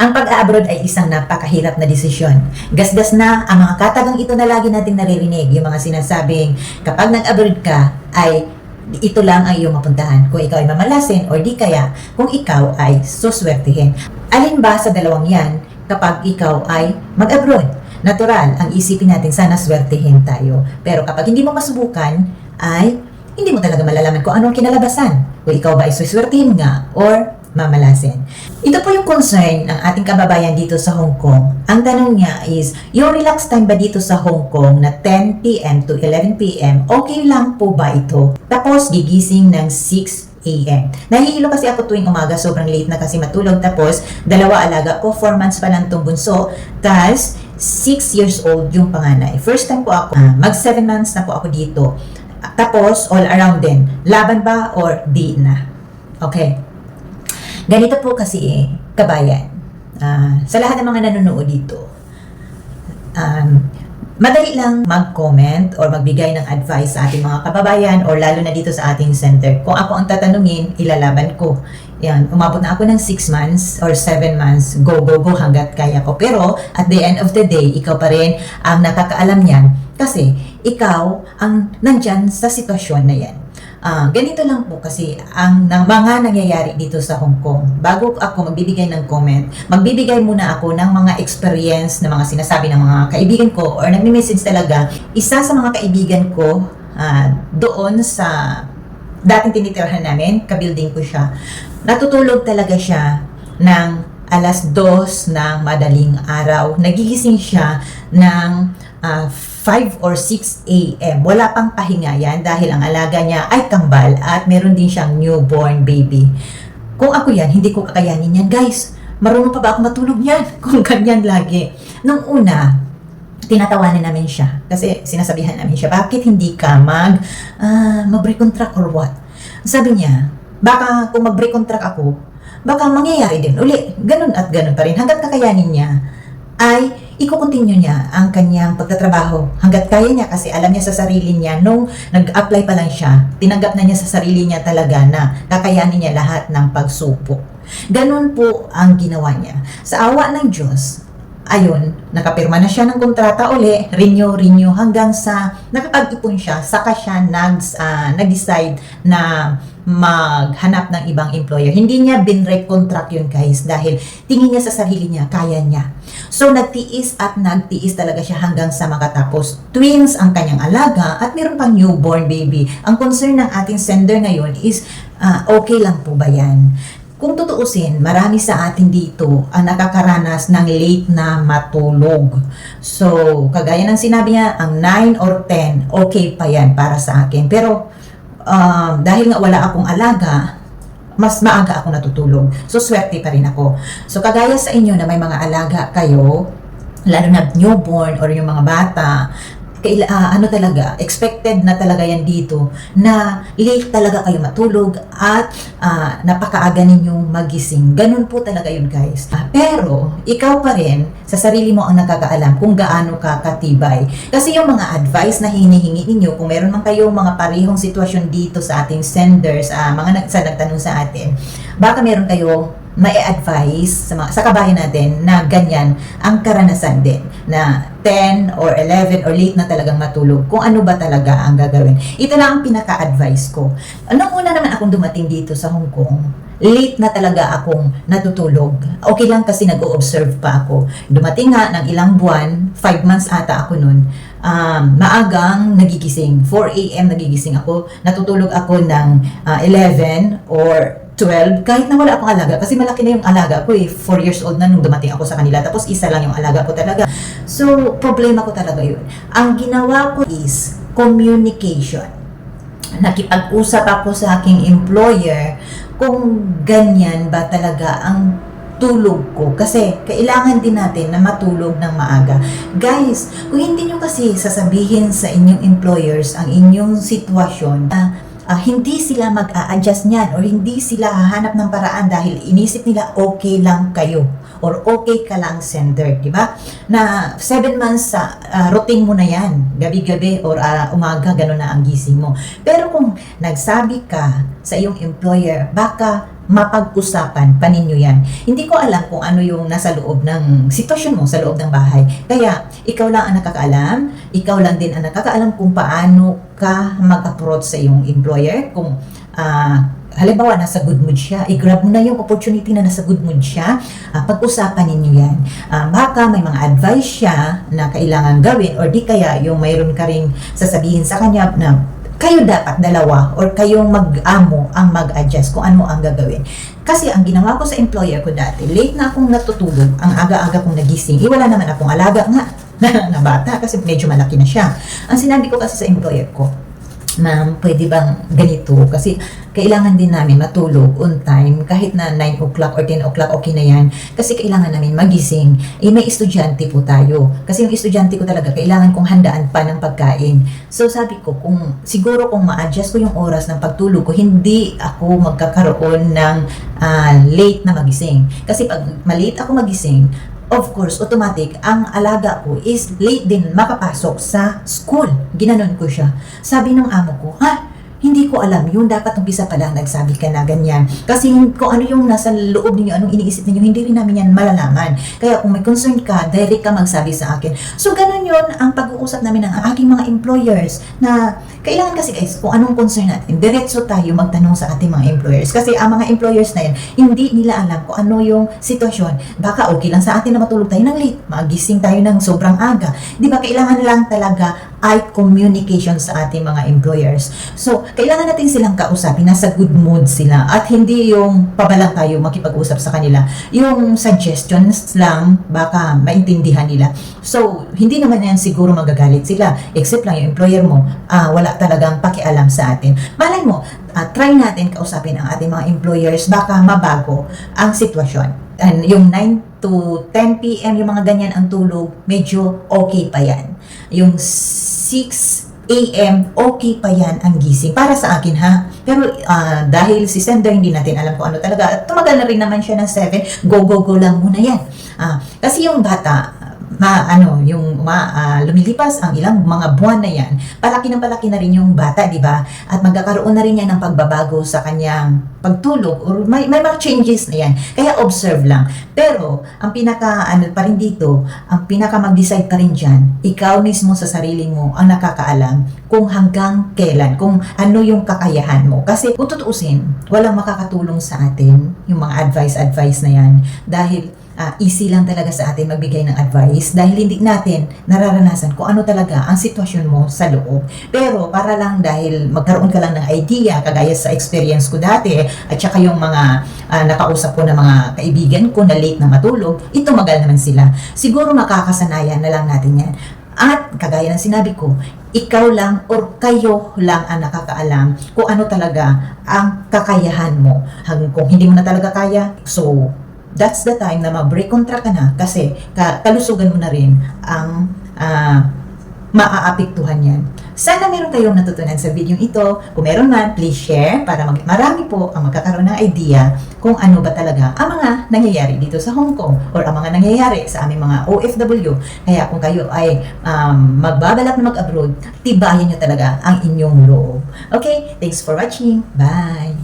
Ang pag-abroad ay isang napakahirap na desisyon. Gasgas na ang mga katagang ito na lagi nating naririnig, yung mga sinasabing kapag nag-abroad ka ay ito lang ang iyong mapuntahan. Kung ikaw ay mamalasin or di kaya kung ikaw ay suswertihin. Alin ba sa dalawang yan kapag ikaw ay mag-abroad? Natural, ang isipin natin sana swertihin tayo. Pero kapag hindi mo masubukan ay hindi mo talaga malalaman kung anong kinalabasan. Kung ikaw ba ay suswertihin nga or mamalasin. Ito po yung concern ng ating kababayan dito sa Hong Kong. Ang tanong niya is, yung relax time ba dito sa Hong Kong na 10 p.m. to 11 p.m., okay lang po ba ito? Tapos gigising ng 6 a.m. Nahihilo kasi ako tuwing umaga, sobrang late na kasi matulog. Tapos, dalawa alaga ko, 4 months pa lang itong bunso. Tapos, 6 years old yung panganay. First time po ako, mag 7 months na po ako dito. Tapos, all around din. Laban ba or di na? Okay. Ganito po kasi, kabayan, sa lahat ng mga nanonood dito, madali lang mag-comment or magbigay ng advice sa ating mga kababayan or lalo na dito sa ating center. Kung ako ang tatanungin, ilalaban ko. Yan, umabot na ako ng 6 months or 7 months, go hanggat kaya ko. Pero at the end of the day, ikaw pa rin ang nakakaalam niyan kasi ikaw ang nandyan sa sitwasyon na yan. Ganito lang po kasi ang mga nangyayari dito sa Hong Kong. Bago ako magbibigay ng comment, magbibigay muna ako ng mga experience na mga sinasabi ng mga kaibigan ko or nagme-message talaga. Isa sa mga kaibigan ko doon sa dating tinitirhan namin, kabuilding ko siya. Natutulog talaga siya ng alas 2 ng madaling araw. Nagigising siya ng 5 or 6 a.m. Wala pang pahinga yan dahil ang alaga niya ay kambal at meron din siyang newborn baby. Kung ako yan, hindi ko kakayanin yan. Guys, marunong pa ba ako matulog yan? Kung ganyan lagi. Nung una, tinatawanan namin siya. Kasi sinasabihan namin siya, bakit hindi ka mag-break contract or what? Sabi niya, baka kung mag-break contract ako, baka mangyayari din uli. Ganun at ganun pa rin. Hanggat kakayanin niya, ay i-continue niya ang kanyang pagtatrabaho hanggat kaya niya kasi alam niya sa sarili niya nung nag-apply pa lang siya, tinanggap na niya sa sarili niya talaga na kakayanin niya lahat ng pagsupok. Ganun po ang ginawa niya. Sa awa ng Diyos, ayun, nakapirma na siya ng kontrata uli, renew hanggang sa nakapag-ipon siya, saka siya nag-decide na maghanap ng ibang employer. Hindi niya binre-contract yun guys dahil tingin niya sa sarili niya, kaya niya. So nagtiis at nagtiis talaga siya hanggang sa makatapos. Twins ang kanyang alaga at meron pang newborn baby. Ang concern ng ating sender ngayon is, okay lang po ba yan? Kung tutuusin, marami sa atin dito ang nakakaranas ng late na matulog. So, kagaya ng sinabi niya, ang 9 or 10, okay pa yan para sa akin. Pero, dahil nga wala akong alaga, mas maaga ako natutulog. So, swerte pa rin ako. So, kagaya sa inyo na may mga alaga kayo, lalo na newborn or yung mga bata, talaga, expected na talaga yan dito na late talaga kayo matulog at napakaaga ninyong magising. Ganun po talaga yun guys. Pero, ikaw pa rin, sa sarili mo ang nakakaalam kung gaano ka katibay. Kasi yung mga advice na hinihingi ninyo, kung meron man kayong mga parehong sitwasyon dito sa ating senders, mga nagtanong sa atin, baka meron kayong may advice sa kabayan natin na ganyan ang karanasan din na 10 or 11 or late na talagang matulog, kung ano ba talaga ang gagawin. Ito lang ang pinaka-advice ko. Nung una naman akong dumating dito sa Hong Kong, late na talaga akong natutulog. Okay lang kasi nag-o-observe pa ako. Dumating nga ng ilang buwan, 5 months ata ako nun, maagang nagigising. 4 a.m. nagigising ako. Natutulog ako ng 11 or 12, kahit na wala akong alaga, kasi malaki na yung alaga ko 4 years old na nung dumating ako sa kanila, tapos isa lang yung alaga ko talaga. So, problema ko talaga yun. Ang ginawa ko is communication. Nakipag-usap ako sa aking employer kung ganyan ba talaga ang tulog ko. Kasi kailangan din natin na matulog ng maaga. Guys, kung hindi nyo kasi sasabihin sa inyong employers ang inyong sitwasyon, hindi sila mag-a-adjust niyan or hindi sila hahanap ng paraan dahil inisip nila okay lang kayo or okay ka lang sender, di ba? Na 7 months sa routine mo na yan, gabi-gabi or umaga, gano'n na ang gising mo. Pero kung nagsabi ka sa iyong employer, baka mapag-usapan pa ninyo yan. Hindi ko alam kung ano yung nasa loob ng sitwasyon mo, sa loob ng bahay. Kaya, ikaw lang ang nakakaalam, ikaw lang din ang nakakaalam kung paano ka mag-approach sa iyong employer, kung halimbawa, nasa good mood siya, i-grab mo na yung opportunity na nasa good mood siya, pag-usapan ninyo yan. Baka may mga advice siya na kailangan gawin or di kaya yung mayroon ka ring sasabihin sa kanya na kayo dapat dalawa or kayong mag-amo ang mag-adjust kung ano ang gagawin. Kasi ang ginawa ko sa employer ko dati, late na akong natutulog, ang aga-aga kong nagising, wala naman akong alaga nga na bata kasi medyo malaki na siya. Ang sinabi ko kasi sa employer ko, ma'am, pwede bang ganito? Kasi kailangan din namin matulog on time, kahit na 9 o'clock or 10 o'clock, okay na yan. Kasi kailangan namin magising. May estudyante po tayo. Kasi yung estudyante ko talaga, kailangan kong handaan pa ng pagkain. So sabi ko, siguro kung ma-adjust ko yung oras ng pagtulog ko, hindi ako magkakaroon ng late na magising. Kasi pag malate ako magising, of course, automatic, ang alaga ko is late din makapasok sa school. Ginanon ko siya. Sabi ng amo ko, hindi ko alam yun. Dapat umpisa pa lang nagsabi ka na ganyan. Kasi kung ano yung nasa loob ninyo, anong iniisip ninyo, hindi rin namin yan malalaman. Kaya kung may concern ka, direct ka magsabi sa akin. So, ganun yun ang pag-uusap namin ng aking mga employers na kailangan kasi guys, kung anong concern natin, diretso tayo magtanong sa ating mga employers. Kasi ang mga employers na yan, hindi nila alam kung ano yung sitwasyon. Baka okay lang sa atin na matulog tayo ng late, magising tayo ng sobrang aga. Di ba, kailangan lang talaga eye communication sa ating mga employers. So, kailangan natin silang kausapin, nasa good mood sila at hindi yung pabalang tayo makipag-usap sa kanila. Yung suggestions lang, baka maintindihan nila. So, hindi naman yan siguro magagalit sila. Except lang yung employer mo, wala talagang pakialam sa atin. Malay mo, try natin kausapin ang ating mga employers, baka mabago ang sitwasyon. And yung 9 to 10 p.m. yung mga ganyan ang tulog, medyo okay pa yan. Yung 6 a.m. okay pa yan ang gising. Para sa akin ha. Pero dahil si sender hindi natin alam kung ano talaga. Tumagal na rin naman siya ng 7. Go lang muna yan. Kasi yung bata, lumilipas ang ilang mga buwan na yan, palaki na rin yung bata, di ba? At magkakaroon na rin yan ng pagbabago sa kanyang pagtulog or may mga changes na yan. Kaya observe lang. Pero, ang pa rin dito, ang pinaka mag-decide pa rin dyan, ikaw mismo sa sarili mo ang nakakaalam kung hanggang kailan, kung ano yung kakayahan mo. Kasi kung tutuusin, walang makakatulong sa atin yung mga advice na yan. Dahil easy lang talaga sa atin magbigay ng advice dahil hindi natin nararanasan kung ano talaga ang sitwasyon mo sa loob. Pero para lang dahil magkaroon ka lang ng idea, kagaya sa experience ko dati at saka yung mga nakausap ko na mga kaibigan ko na late na matulog, tumagal naman sila. Siguro makakasanayan na lang natin yan. At kagaya ng sinabi ko, ikaw lang or kayo lang ang nakakaalam kung ano talaga ang kakayahan mo. Kung hindi mo na talaga kaya, so that's the time na mag-break contract ka na kasi kalusugan mo na rin ang maaapektuhan yan. Sana meron kayong natutunan sa video ito. Kung meron man, please share para marami po ang magkakaroon ng idea kung ano ba talaga ang mga nangyayari dito sa Hong Kong or ang mga nangyayari sa aming mga OFW. Kaya kung kayo ay magbabalak na mag-abroad, tibayan nyo talaga ang inyong loob. Okay? Thanks for watching. Bye!